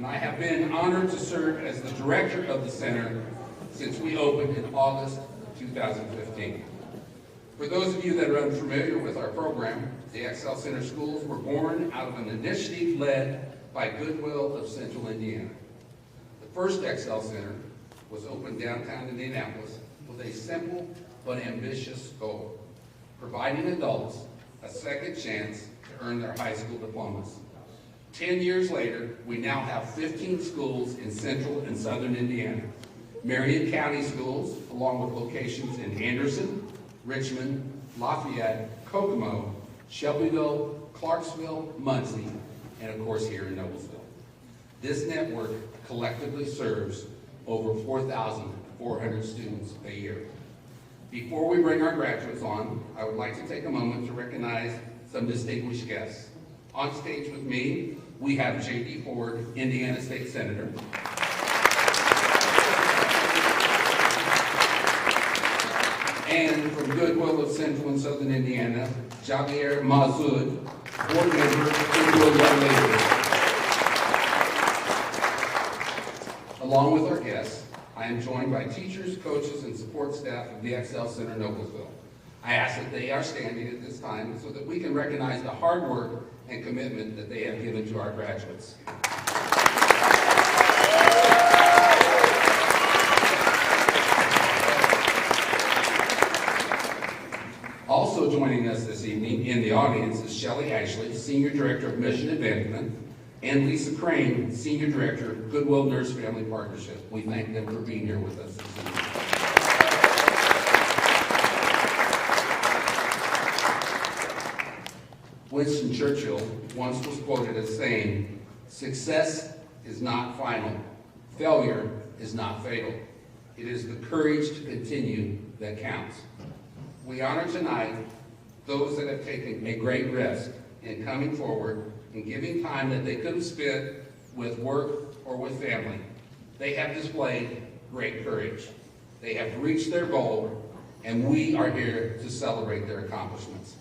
and I have been honored to serve as the director of the center since we opened in August of 2015. For those of you that are unfamiliar with our program, the Excel Center schools were born out of an initiative led by Goodwill of Central Indiana. The first Excel Center was opened downtown Indianapolis with a simple but ambitious goal: providing adults a second chance to earn their high school diplomas. 10 years later, we now have 15 schools in central and southern Indiana. Marion County schools, along with locations in Anderson, Richmond, Lafayette, Kokomo, Shelbyville, Clarksville, Muncie, and of course here in Noblesville. This network collectively serves over 4,400 students a year. Before we bring our graduates on, I would like to take a moment to recognize some distinguished guests. On stage with me, we have J.D. Ford, Indiana State Senator. And from Goodwill of Central and Southern Indiana, Javier Mazud, board member, Goodwill Young Ladies. Along with our guests, I am joined by teachers, coaches, and support staff of the Excel Center Noblesville. I ask that they are standing at this time so that we can recognize the hard work and commitment that they have given to our graduates. Also joining us this evening in the audience is Shelley Ashley, Senior Director of Mission Advancement, and Lisa Crane, Senior Director, Goodwill Nurse Family Partnership. We thank them for being here with us this evening. Winston Churchill once was quoted as saying, "Success is not final. Failure is not fatal. It is the courage to continue that counts." We honor tonight those that have taken a great risk in coming forward and giving time that they could have spent with work or with family. They have displayed great courage. They have reached their goal, and we are here to celebrate their accomplishments.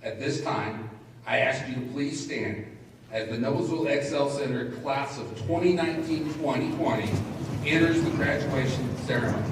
At this time, I ask you to please stand as the Noblesville Excel Center class of 2019-2020 enters the graduation ceremony.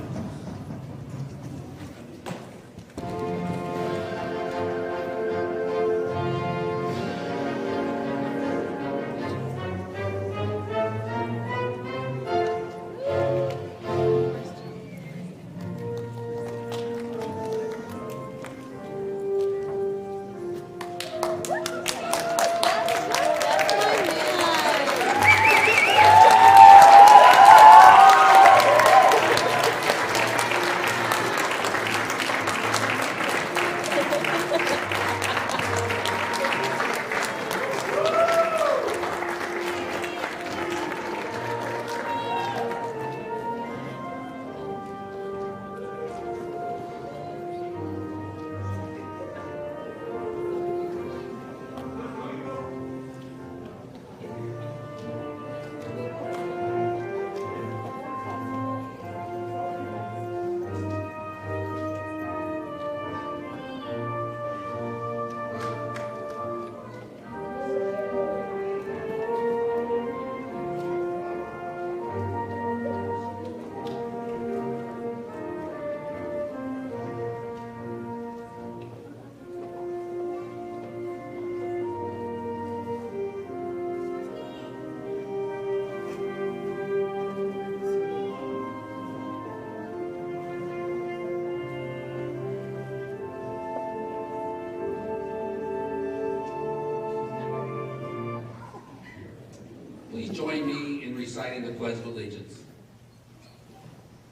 Please join me in reciting the Pledge of Allegiance.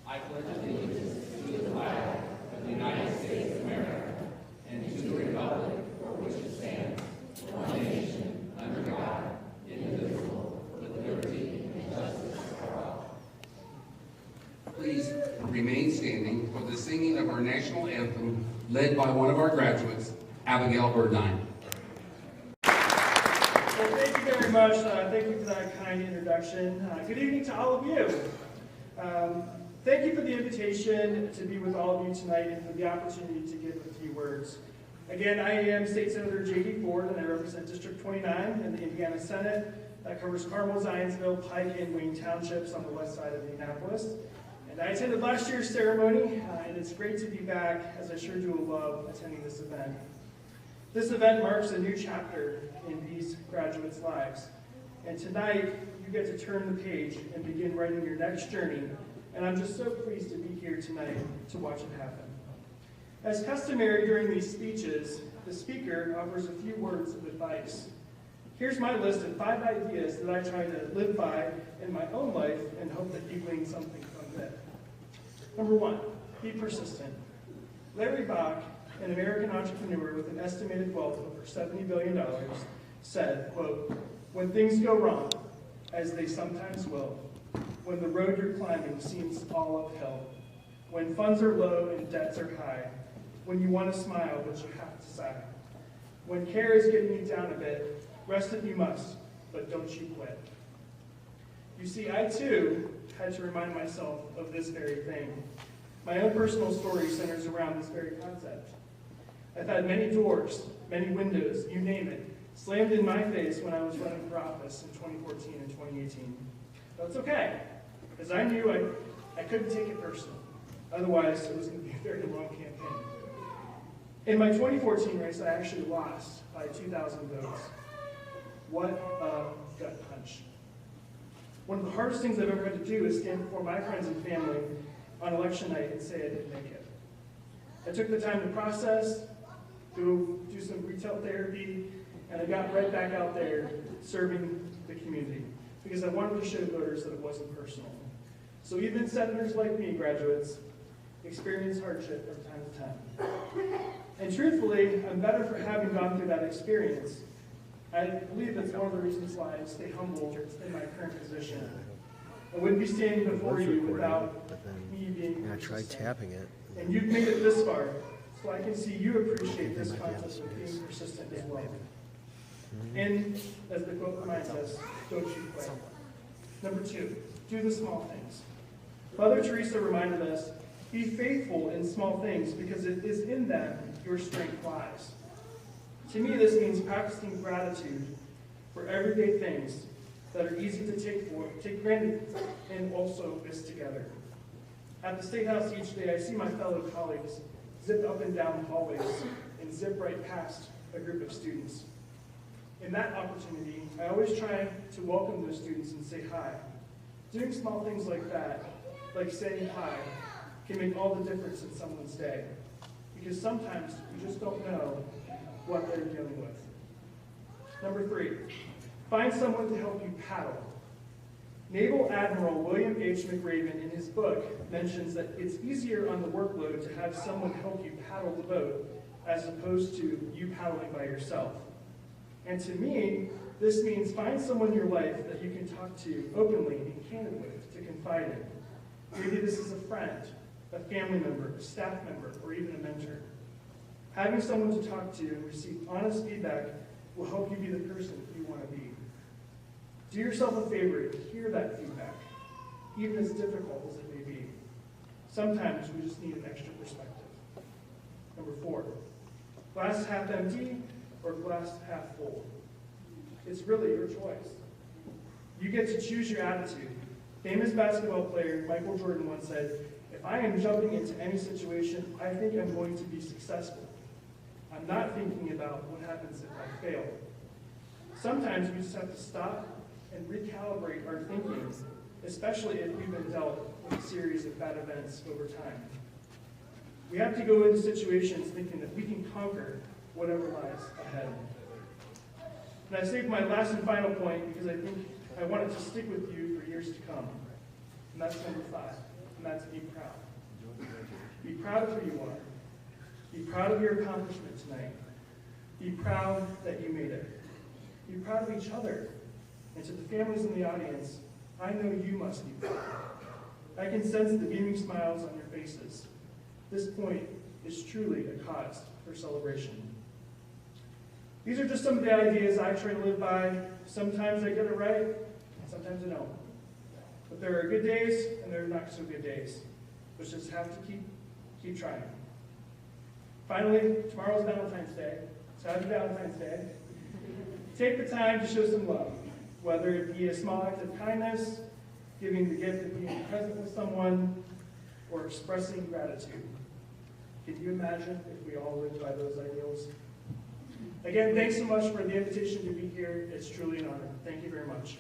I pledge allegiance to the flag of the United States of America and to the republic for which it stands, one nation, under God, indivisible, with liberty and justice for all. Please remain standing for the singing of our national anthem led by one of our graduates, Abigail Burdine. Thank you very much. Thank you for that kind introduction. Good evening to all of you. Thank you for the invitation to be with all of you tonight and for the opportunity to give a few words. Again, I am State Senator J.D. Ford, and I represent District 29 in the Indiana Senate. That covers Carmel, Zionsville, Pike, and Wayne Townships on the west side of Indianapolis. And I attended last year's ceremony, and it's great to be back, as I sure do love attending this event. This event marks a new chapter in these graduates' lives. And tonight, you get to turn the page and begin writing your next journey. And I'm just so pleased to be here tonight to watch it happen. As customary during these speeches, the speaker offers a few words of advice. Here's my list of 5 ideas that I try to live by in my own life and hope that you glean something from it. Number 1, be persistent. Larry Bach, an American entrepreneur with an estimated wealth of over $70 billion, said, quote, "When things go wrong, as they sometimes will, when the road you're climbing seems all uphill, when funds are low and debts are high, when you want to smile but you have to sigh, when care is getting you down a bit, rest if you must, but don't you quit." You see, I too had to remind myself of this very thing. My own personal story centers around this very concept. I've had many doors, many windows, you name it, slammed in my face when I was running for office in 2014 and 2018. But it's okay, because I knew I couldn't take it personal. Otherwise, it was going to be a very long campaign. In my 2014 race, I actually lost by 2,000 votes. What a gut punch. One of the hardest things I've ever had to do is stand before my friends and family on election night and say I didn't make it. I took the time to process, go do some retail therapy, and I got right back out there serving the community because I wanted to show voters that it wasn't personal. So even senators like me, graduates, experience hardship from time to time. And truthfully, I'm better for having gone through that experience. I believe that's one of the reasons why I stay humble in my current position. I wouldn't be standing before you without me being I tried tapping it. And you've made it this far, so I can see you appreciate this concept of being persistent as well. And as the quote reminds us, don't you quit. Number 2, do the small things. Mother Teresa reminded us, be faithful in small things because it is in them your strength lies. To me, this means practicing gratitude for everyday things that are easy to take granted and also miss together. At the State House each day, I see my fellow colleagues zip up and down the hallways and zip right past a group of students. In that opportunity, I always try to welcome those students and say hi. Doing small things like that, like saying hi, can make all the difference in someone's day. Because sometimes you just don't know what they're dealing with. Number 3, find someone to help you paddle. Naval Admiral William H. McRaven in his book mentions that it's easier on the workload to have someone help you paddle the boat as opposed to you paddling by yourself. And to me, this means find someone in your life that you can talk to openly and candid with, to confide in. Maybe this is a friend, a family member, a staff member, or even a mentor. Having someone to talk to and receive honest feedback will help you be the person you want to be. Do yourself a favor and hear that feedback, even as difficult as it may be. Sometimes we just need an extra perspective. Number 4, glass half empty or glass half full. It's really your choice. You get to choose your attitude. Famous basketball player Michael Jordan once said, "If I am jumping into any situation, I think I'm going to be successful. I'm not thinking about what happens if I fail." Sometimes we just have to stop and recalibrate our thinking, especially if we've been dealt with a series of bad events over time. We have to go into situations thinking that we can conquer whatever lies ahead. And I saved my last and final point because I think I want it to stick with you for years to come. And that's number 5, and that's be proud. Be proud of who you are. Be proud of your accomplishment tonight. Be proud that you made it. Be proud of each other. And to the families in the audience, I know you must be proud. I can sense the beaming smiles on your faces. This point is truly a cause for celebration. These are just some of the ideas I try to live by. Sometimes I get it right, and sometimes I don't. But there are good days, and there are not so good days. But just have to keep trying. Finally, tomorrow's Valentine's Day, so happy Valentine's Day. Take the time to show some love, whether it be a small act of kindness, giving the gift of being present with someone, or expressing gratitude. Can you imagine if we all lived by those ideals? Again, thanks so much for the invitation to be here. It's truly an honor. Thank you very much.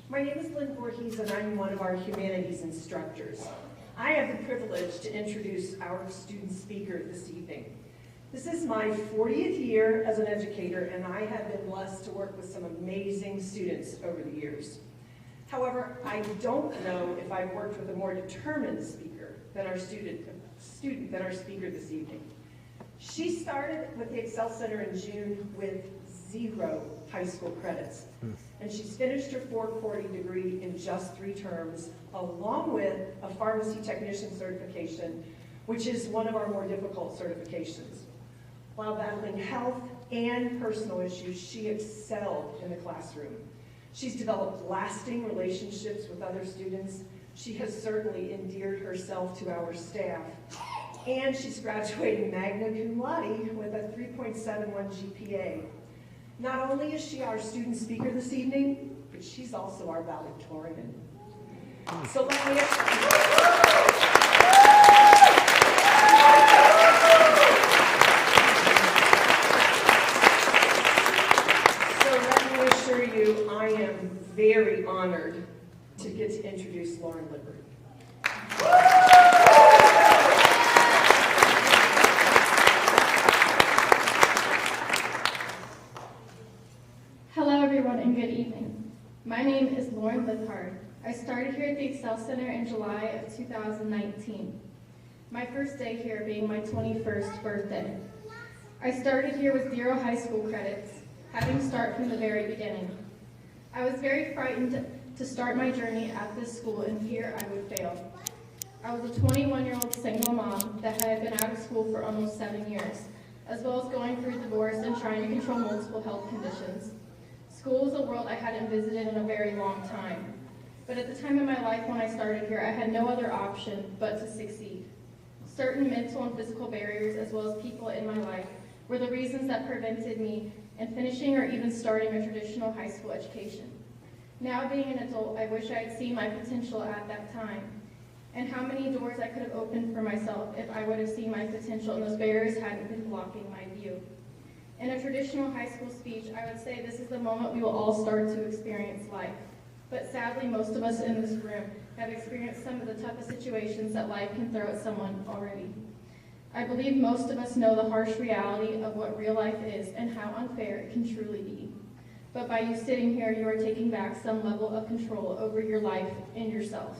My name is Lynn Voorhees, and I'm one of our humanities instructors. I have the privilege to introduce our student speaker this evening. This is my 40th year as an educator, and I have been blessed to work with some amazing students over the years. However, I don't know if I've worked with a more determined speaker than our speaker this evening. She started with the Excel Center in June with 0 high school credits. And she's finished her 440 degree in just 3 terms, along with a pharmacy technician certification, which is one of our more difficult certifications. While battling health and personal issues, she excelled in the classroom. She's developed lasting relationships with other students. She has certainly endeared herself to our staff. And she's graduating magna cum laude with a 3.71 GPA. Not only is she our student speaker this evening, but she's also our valedictorian. So let me assure you, I am very honored to get to introduce Lauren Lippert. Hello everyone and good evening. My name is Lauren Lippert. I started here at the Excel Center in July of 2019. My first day here being my 21st birthday. I started here with 0 high school credits, having to start from the very beginning. I was very frightened to start my journey at this school and fear I would fail. I was a 21-year-old single mom that had been out of school for almost 7 years, as well as going through divorce and trying to control multiple health conditions. School was a world I hadn't visited in a very long time. But at the time in my life when I started here, I had no other option but to succeed. Certain mental and physical barriers, as well as people in my life, were the reasons that prevented me in finishing or even starting a traditional high school education. Now being an adult, I wish I had seen my potential at that time, and how many doors I could have opened for myself if I would have seen my potential and those barriers hadn't been blocking my view. In a traditional high school speech, I would say this is the moment we will all start to experience life. But sadly, most of us in this room have experienced some of the toughest situations that life can throw at someone already. I believe most of us know the harsh reality of what real life is and how unfair it can truly be. But by you sitting here, you are taking back some level of control over your life and yourself.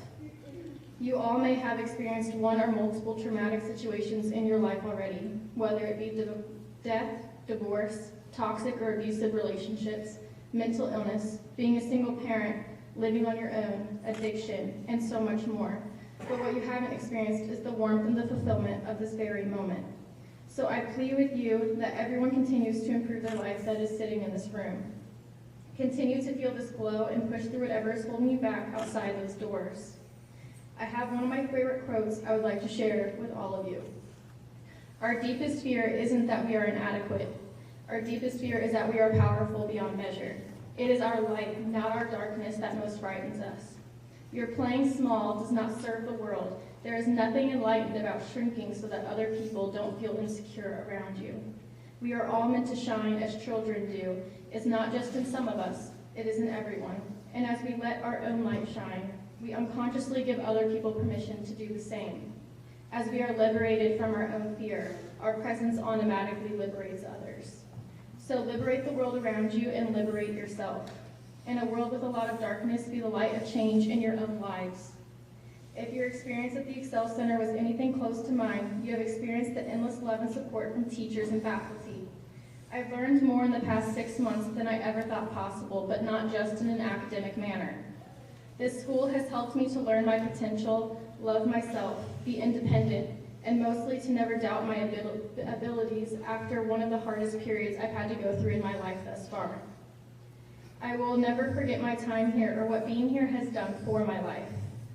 You all may have experienced one or multiple traumatic situations in your life already, whether it be death, divorce, toxic or abusive relationships, mental illness, being a single parent, living on your own, addiction, and so much more. But what you haven't experienced is the warmth and the fulfillment of this very moment. So I plead with you that everyone continues to improve their lives that is sitting in this room. Continue to feel this glow and push through whatever is holding you back outside those doors. I have one of my favorite quotes I would like to share with all of you. Our deepest fear isn't that we are inadequate. Our deepest fear is that we are powerful beyond measure. It is our light, not our darkness, that most frightens us. Your playing small does not serve the world. There is nothing enlightened about shrinking so that other people don't feel insecure around you. We are all meant to shine as children do. It's not just in some of us, it is in everyone. And as we let our own light shine, we unconsciously give other people permission to do the same. As we are liberated from our own fear, our presence automatically liberates others. So liberate the world around you and liberate yourself. In a world with a lot of darkness, be the light of change in your own lives. If your experience at the Excel Center was anything close to mine, you have experienced the endless love and support from teachers and faculty. I've learned more in the past 6 months than I ever thought possible, but not just in an academic manner. This school has helped me to learn my potential, love myself, be independent, and mostly to never doubt my abilities after one of the hardest periods I've had to go through in my life thus far. I will never forget my time here or what being here has done for my life.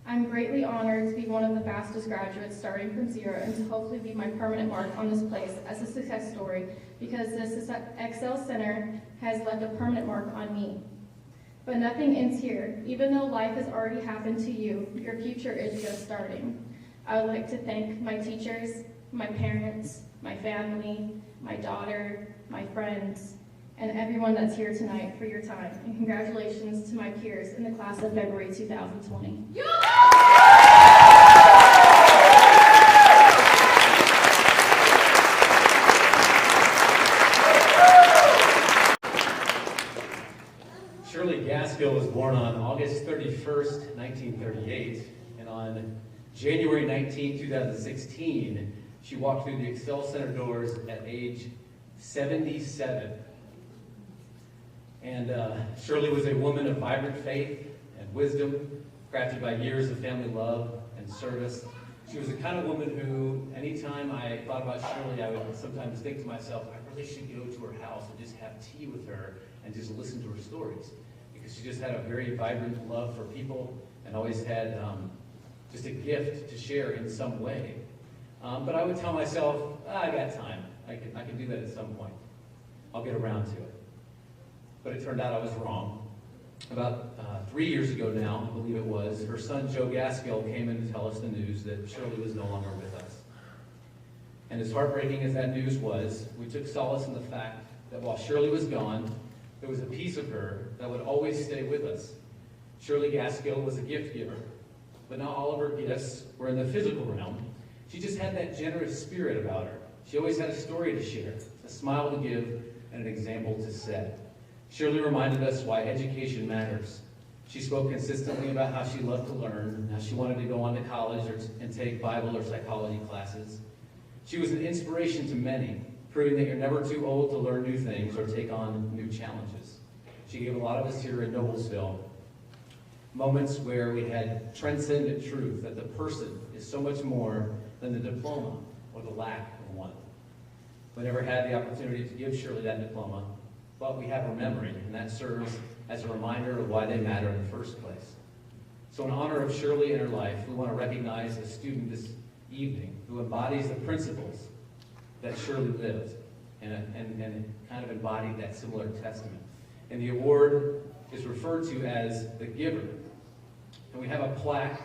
I'm greatly honored to be one of the fastest graduates starting from zero and to hopefully leave my permanent mark on this place as a success story because this Excel Center has left a permanent mark on me. But nothing ends here. Even though life has already happened to you, your future is just starting. I would like to thank my teachers, my parents, my family, my daughter, my friends, and everyone that's here tonight for your time. And congratulations to my peers in the class of February 2020. Shirley Gaskill was born on August 31st, 1938, and on January 19, 2016, she walked through the Excel Center doors at age 77. And Shirley was a woman of vibrant faith and wisdom, crafted by years of family love and service. She was the kind of woman who, anytime I thought about Shirley, I would sometimes think to myself, I really should go to her house and just have tea with her and just listen to her stories. Because she just had a very vibrant love for people and always had just a gift to share in some way. But I would tell myself, I got time. I can do that at some point. I'll get around to it. But it turned out I was wrong. About 3 years ago now, I believe it was, her son Joe Gaskill came in to tell us the news that Shirley was no longer with us. And as heartbreaking as that news was, we took solace in the fact that while Shirley was gone, there was a piece of her that would always stay with us. Shirley Gaskill was a gift giver, but not all of her gifts were in the physical realm. She just had that generous spirit about her. She always had a story to share, a smile to give, and an example to set. Shirley reminded us why education matters. She spoke consistently about how she loved to learn, how she wanted to go on to college and take Bible or psychology classes. She was an inspiration to many, proving that you're never too old to learn new things or take on new challenges. She gave a lot of us here in Noblesville moments where we had transcendent truth that the person is so much more than the diploma or the lack of one. We never had the opportunity to give Shirley that diploma, but we have her memory, and that serves as a reminder of why they matter in the first place. So in honor of Shirley and her life, we want to recognize a student this evening who embodies the principles that Shirley lived and kind of embodied that similar testament. And the award is referred to as the Giver. And we have a plaque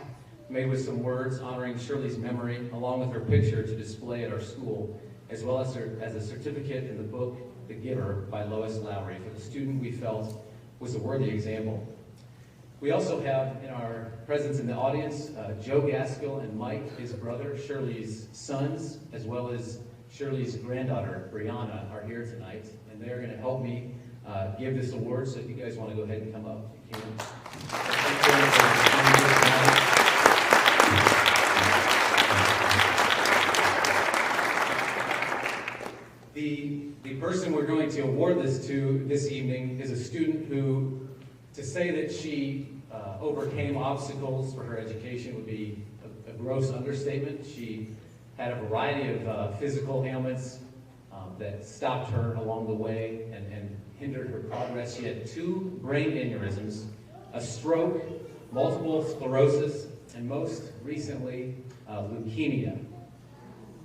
made with some words honoring Shirley's memory, along with her picture to display at our school, as well as a certificate in the book, The Giver, by Lois Lowry, for the student we felt was a worthy example. We also have in our presence in the audience, Joe Gaskill and Mike, his brother, Shirley's sons, as well as Shirley's granddaughter, Brianna, are here tonight, and they're going to help me give this award, so if you guys want to go ahead and come up, you can. The person we're going to award this to this evening is a student who, to say that she overcame obstacles for her education would be a gross understatement. She had a variety of physical ailments that stopped her along the way and hindered her progress. She had 2 brain aneurysms, a stroke, multiple sclerosis, and most recently, leukemia.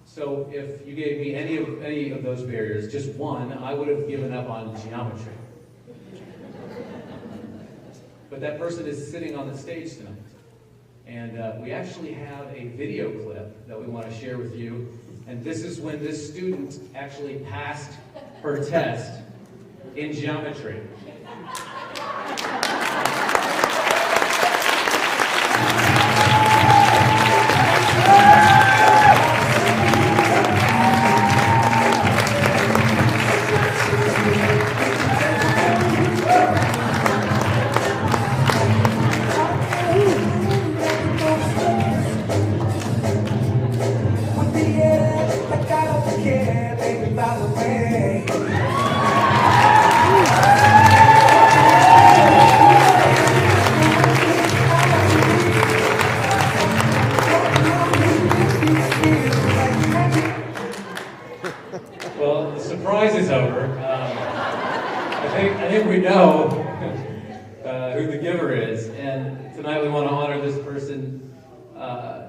So if you gave me any of those barriers, just one, I would have given up on geometry. But that person is sitting on the stage tonight. And we actually have a video clip that we want to share with you. And this is when this student actually passed her test in geometry. Yeah, baby, by the way. Tonight we want to honor this person.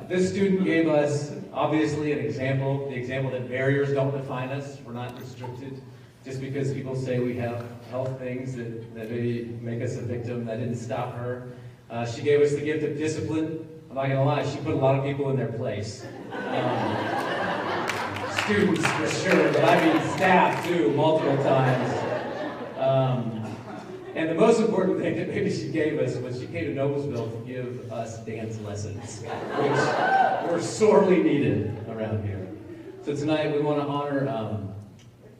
This student gave us, obviously, an example, the example that barriers don't define us. We're not restricted. Just because people say we have health things that maybe make us a victim, that didn't stop her. She gave us the gift of discipline. I'm not going to lie, she put a lot of people in their place. Students for sure, but I mean staff too, multiple times. And the most important thing that maybe she gave us was she came to Noblesville to give us dance lessons, which were sorely needed around here. So tonight we want to honor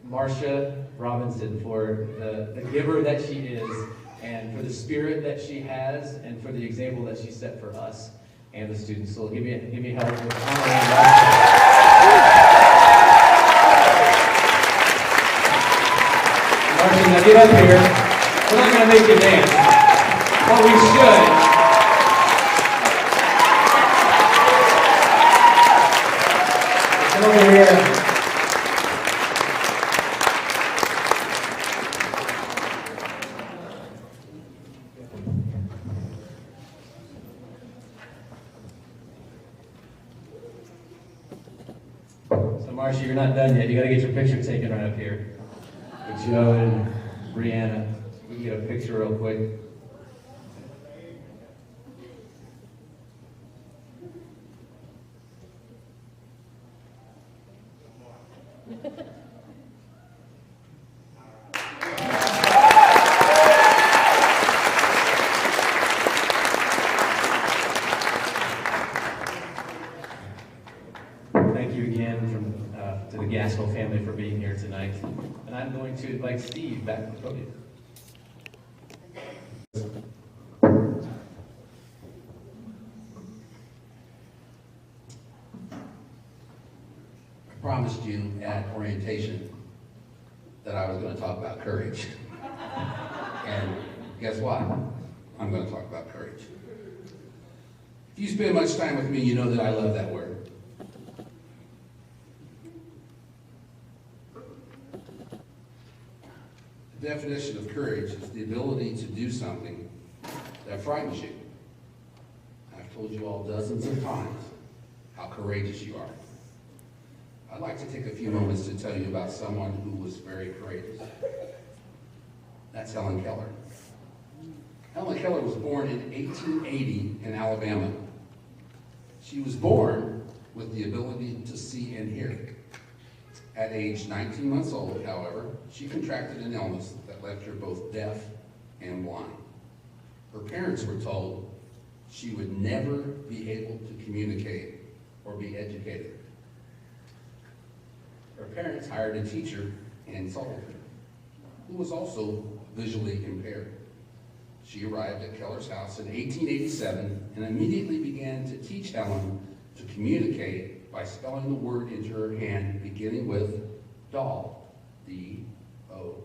Marcia Robinson for the giver that she is, and for the spirit that she has, and for the example that she set for us and the students. So give me help with honoring Marcia. Marcia, now get up here. We're not going to make you dance, but we should. Come over here. So Marcia, you're not done yet. You got to get your picture taken right up here with Joe and Brianna. We can get a picture real quick. Thank you again to the Gaskell family for being here tonight. And I'm going to invite Steve back to the podium. I promised you at orientation that I was going to talk about courage. And guess what? I'm going to talk about courage. If you spend much time with me, you know that I love that word. The definition of courage is the ability to do something that frightens you. I've told you all dozens of times how courageous you are. I'd like to take a few moments to tell you about someone who was very courageous. That's Helen Keller. Helen Keller was born in 1880 in Alabama. She was born with the ability to see and hear. At age 19 months old, however, she contracted an illness that left her both deaf and blind. Her parents were told she would never be able to communicate or be educated. Her parents hired a teacher, Anne Sullivan, who was also visually impaired. She arrived at Keller's house in 1887 and immediately began to teach Helen to communicate by spelling the word into her hand, beginning with doll, D-O-L-L,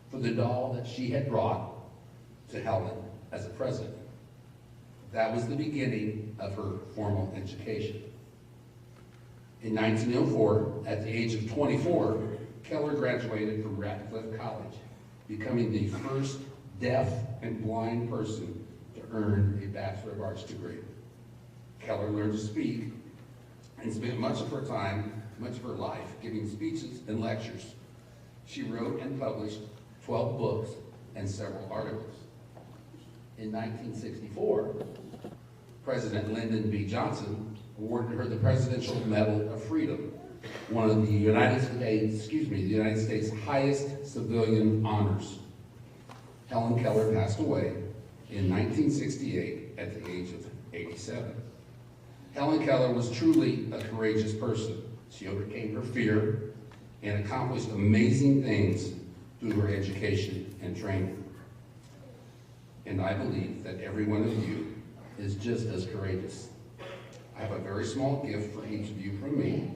for the doll that she had brought to Helen as a present. That was the beginning of her formal education. In 1904, at the age of 24, Keller graduated from Radcliffe College, becoming the first deaf and blind person to earn a Bachelor of Arts degree. Keller learned to speak and spent much of her life giving speeches and lectures. She wrote and published 12 books and several articles. In 1964, President Lyndon B. Johnson awarded her the Presidential Medal of Freedom, one of the United States' highest civilian honors. Helen Keller passed away in 1968 at the age of 87. Helen Keller was truly a courageous person. She overcame her fear and accomplished amazing things through her education and training. And I believe that every one of you is just as courageous. I have a very small gift for each of you from me,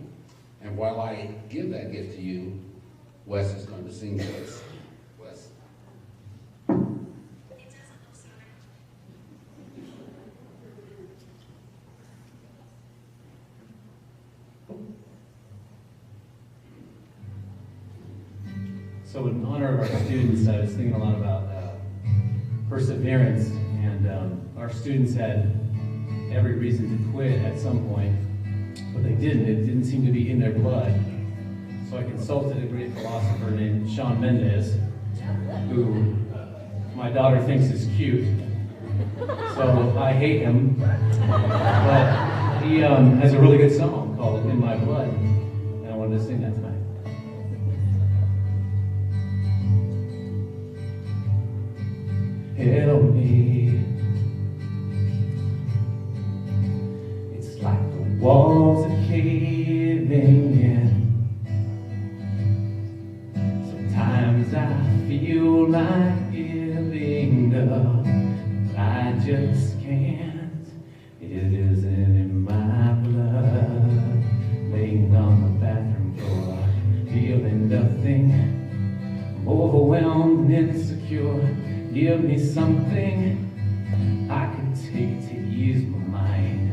and while I give that gift to you, Wes is going to sing to us. Wes. So in honor of our students, I was thinking a lot about perseverance, and our students had every reason to quit at some point, but they didn't. It didn't seem to be in their blood. So I consulted a great philosopher named Shawn Mendes, who my daughter thinks is cute. So I hate him, but he has a really good song called "In My Blood," and I wanted to sing that tonight. Help me. It's like the walls are caving in. Sometimes I feel like giving up, but I just can't. It isn't in my blood. Laying on the bathroom floor, feeling nothing. I'm overwhelmed and insecure. Give me something I can take to ease my mind.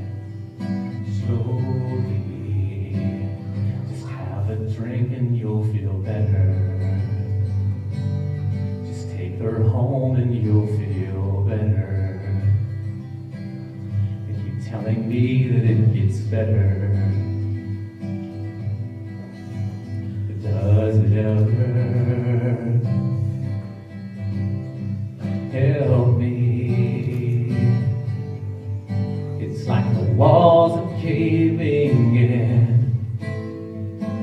Slowly, just have a drink and you'll feel better. Just take her home and you'll feel better. They keep telling me that it gets better. But does it ever? Help me. It's like the walls are caving in.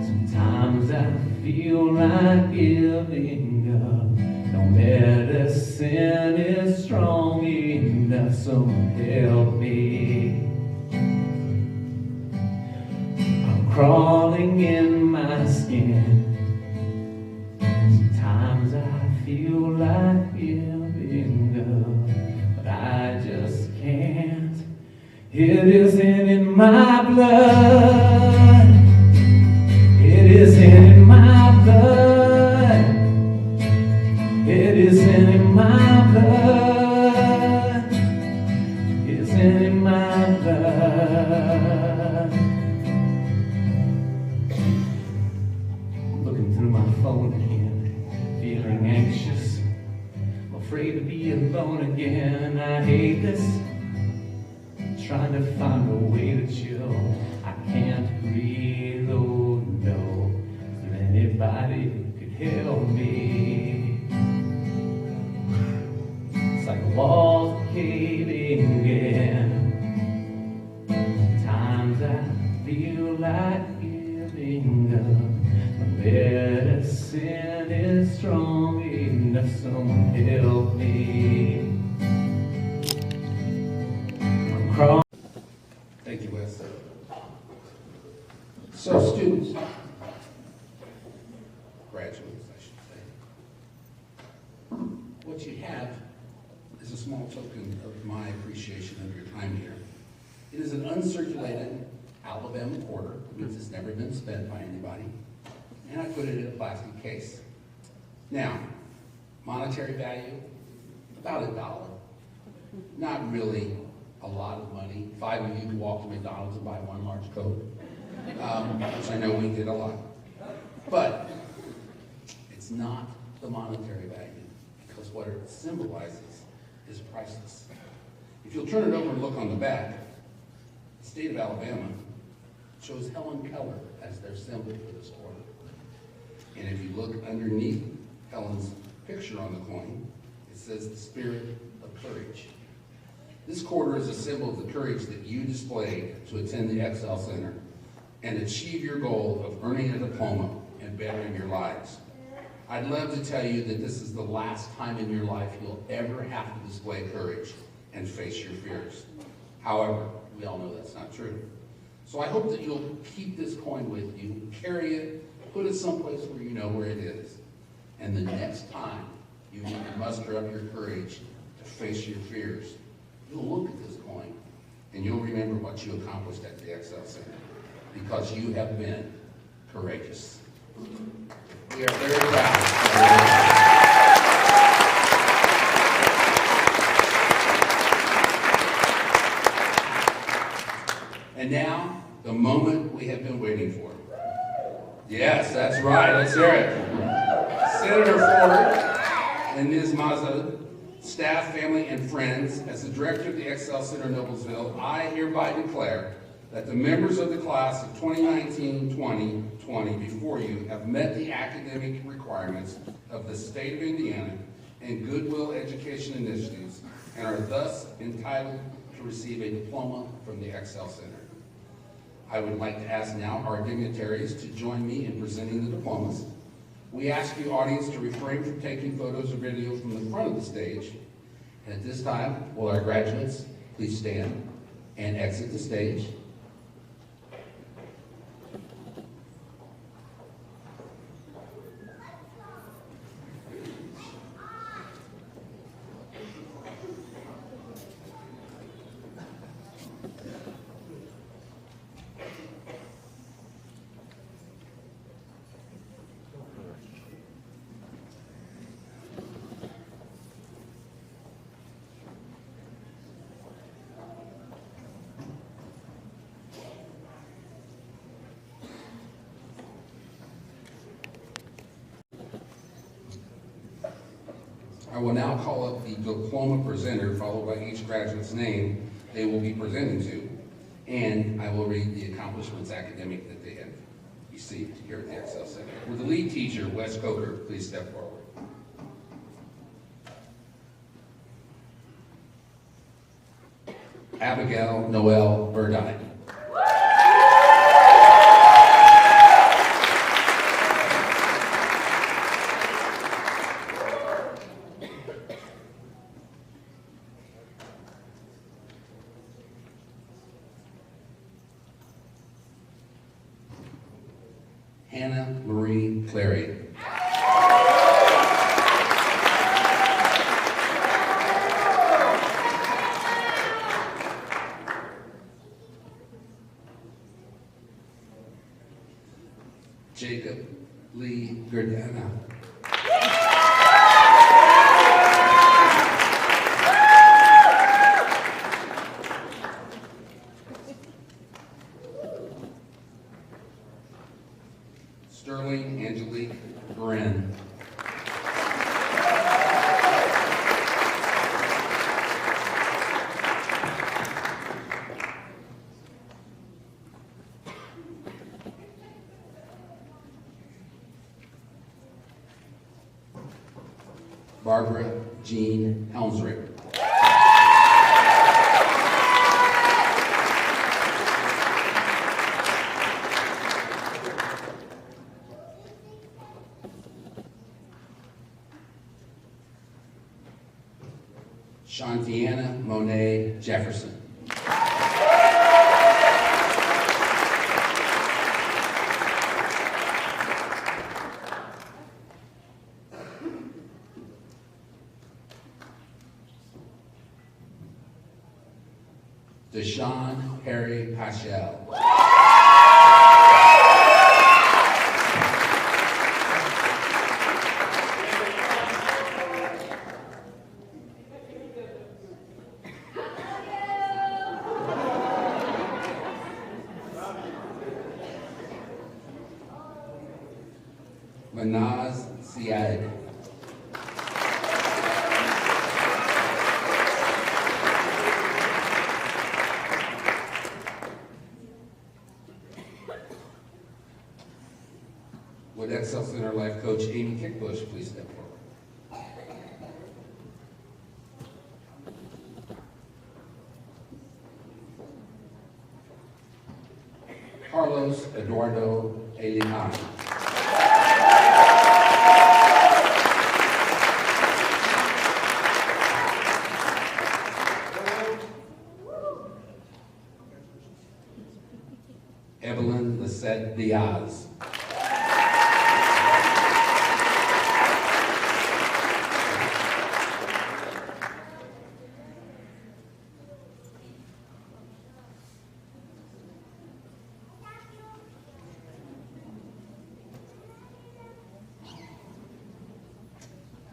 Sometimes I feel like giving up. No medicine is strong enough, so help me. I'm crawling in my skin. Sometimes I feel like giving up, but I just can't. It isn't in my blood. It isn't in my blood. It isn't in my blood. It isn't in my blood. I'm looking through my phone again, feeling anxious. Afraid to be alone again. I hate this. Trying to find a way to chill. I can't breathe. Oh no. Is there anybody who could help me? It's like the walls are caving in. Sometimes I feel like giving up. My medicine is strong enough. Someone help me. I'm crawling. Thank you, Wes. So, students, graduates, I should say, what you have is a small token of my appreciation of your time here. It is an uncirculated Alabama quarter, which has never been spent by anybody, and I put it in a plastic case. Now, monetary value, about $1. Not really a lot of money. 5 of you could walk to McDonald's and buy one large Coke, which I know we did a lot. But it's not the monetary value, because what it symbolizes is priceless. If you'll turn it over and look on the back, the state of Alabama chose Helen Keller as their symbol for this quarter. And if you look underneath Helen's picture on the coin, it says the spirit of courage. This quarter is a symbol of the courage that you displayed to attend the Excel Center and achieve your goal of earning a diploma and bettering your lives. I'd love to tell you that this is the last time in your life you'll ever have to display courage and face your fears. However, we all know that's not true. So I hope that you'll keep this coin with you, carry it, put it someplace where you know where it is. And the next time you need to muster up your courage to face your fears, you'll look at this coin and you'll remember what you accomplished at the Excel Center, because you have been courageous. We are very proud. And now, the moment we have been waiting for. Yes, that's right. Let's hear it. Senator Ford and Ms. Mazza staff, family, and friends, as the director of the Excel Center Noblesville, I hereby declare that the members of the class of 2019-2020 before you have met the academic requirements of the state of Indiana and Goodwill Education Initiatives and are thus entitled to receive a diploma from the Excel Center. I would like to ask now our dignitaries to join me in presenting the diplomas. We ask the audience to refrain from taking photos or videos from the front of the stage. And at this time, will our graduates please stand and exit the stage. I will now call up the diploma presenter, followed by each graduate's name they will be presenting to, and I will read the accomplishments academic that they have received here at the Excel Center. Will the lead teacher, Wes Coker, please step forward? Abigail Noel Burdine. Hannah Marie Clary. Jacob Lee Gardana. Sterling Angelique Bren. Barbara Jean Helmsrick. Shantiana Monet Jefferson. Daishaun Harry Paschal. Manaz Siad. Would Excel Center Life Coach Amy Kickbush please step forward? Carlos Eduardo Elihan. Evelyn Lisette Diaz.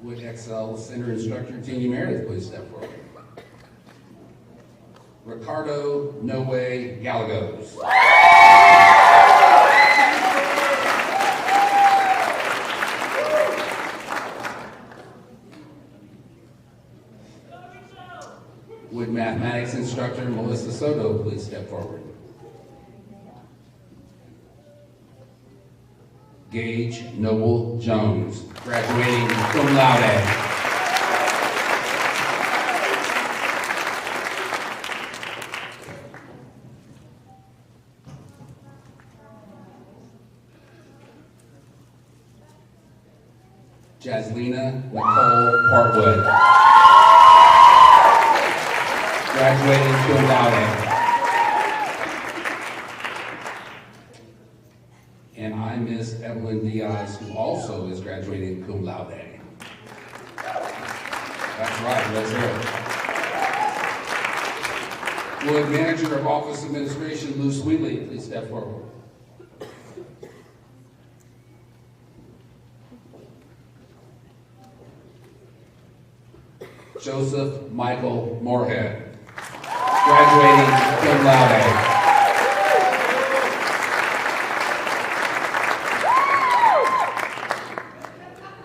Would Excel Center Instructor Jeannie Meredith please step forward? Ricardo No Way Galagos. Would mathematics instructor Melissa Soto please step forward? Gage Noble Jones, graduating cum laude. Jaslina Nicole Partwood, graduating cum laude. And I miss Evelyn Diaz, who also is graduating cum laude. That's right, let's hear it. Would Manager of Office Administration Lou Sweetley please step forward? Joseph Michael Moorhead, graduating cum laude.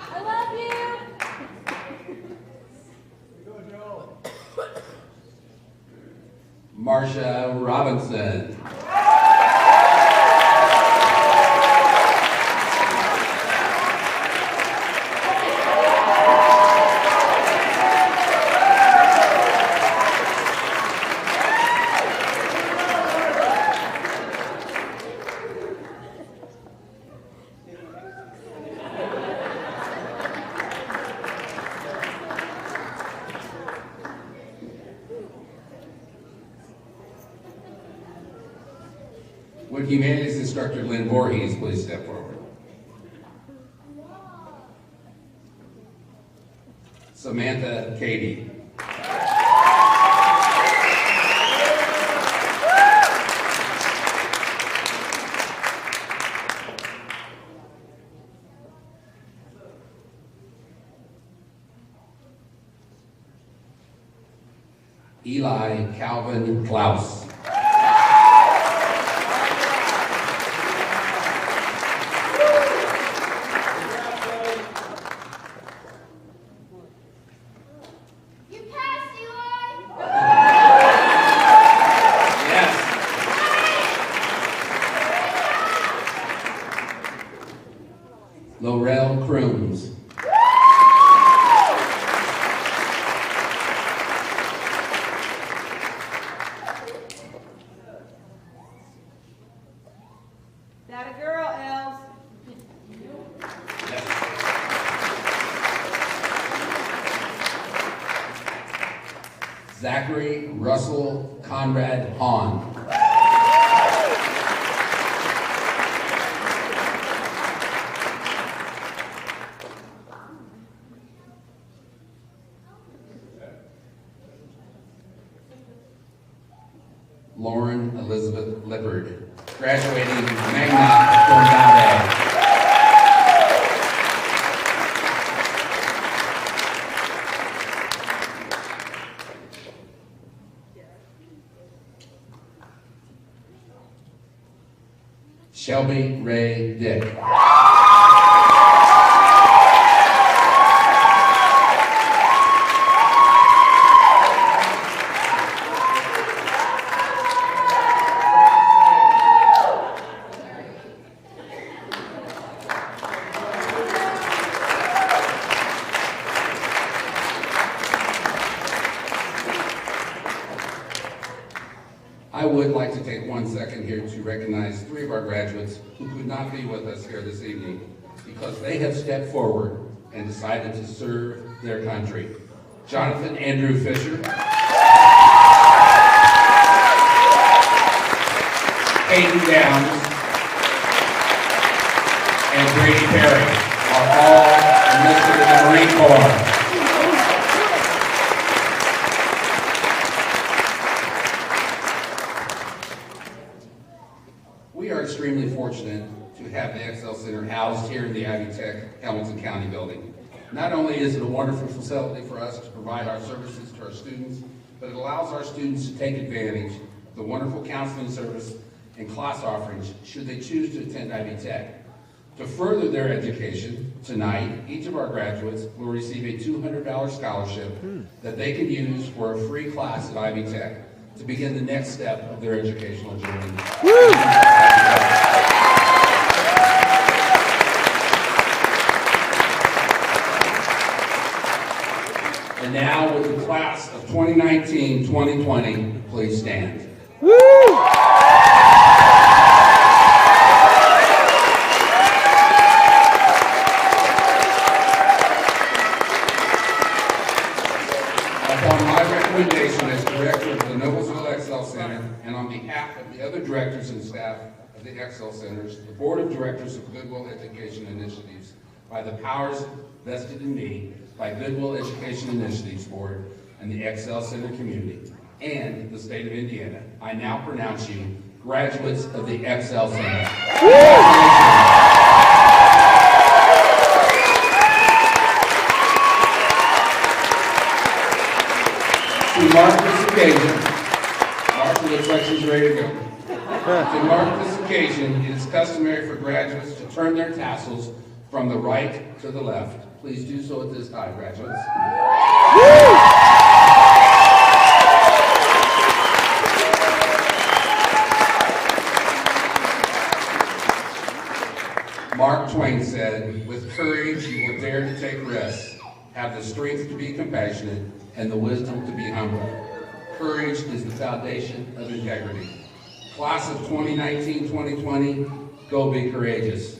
I love you. Marcia Robinson, would humanities instructor Lynn Voorhees please step forward? Samantha Cady, Eli Calvin Klaus, You passed, Eli. yes, Laurel Crooms, That a girl, Els. yes. Zachary Russell Conrad Hahn, Lauren Elizabeth Lippard, graduating magna cum laude. Shelby Ray Dick, I would like to take 1 second here to recognize 3 of our graduates who could not be with us here this evening because they have stepped forward and decided to serve their country. Jonathan Andrew Fisher, Hayden Downs, and Brady Perry are all enlisted in the Marine Corps. We are extremely fortunate to have the Excel Center housed here in the Ivy Tech Hamilton County building. Not only is it a wonderful facility for us to provide our services to our students, but it allows our students to take advantage of the wonderful counseling service and class offerings should they choose to attend Ivy Tech. To further their education, tonight, each of our graduates will receive a $200 scholarship that they can use for a free class at Ivy Tech to begin the next step of their educational journey. And now, with the class of 2019-2020, please stand. Upon my recommendation as director of the Noblesville Excel Center, and on behalf of the other directors and staff of the Excel Centers, the Board of Directors of Goodwill Education Initiatives, by the powers vested in me by Goodwill Education Initiatives Board and the Excel Center community, and the state of Indiana, I now pronounce you graduates of the Excel Center. To mark this occasion, Martha looks like she's ready to go. To mark this occasion, it is customary for graduates to turn their tassels from the right to the left. Please do so at this time, graduates. Mark Twain said, "With courage you will dare to take risks, have the strength to be compassionate, and the wisdom to be humble. Courage is the foundation of integrity." Class of 2019-2020, go be courageous.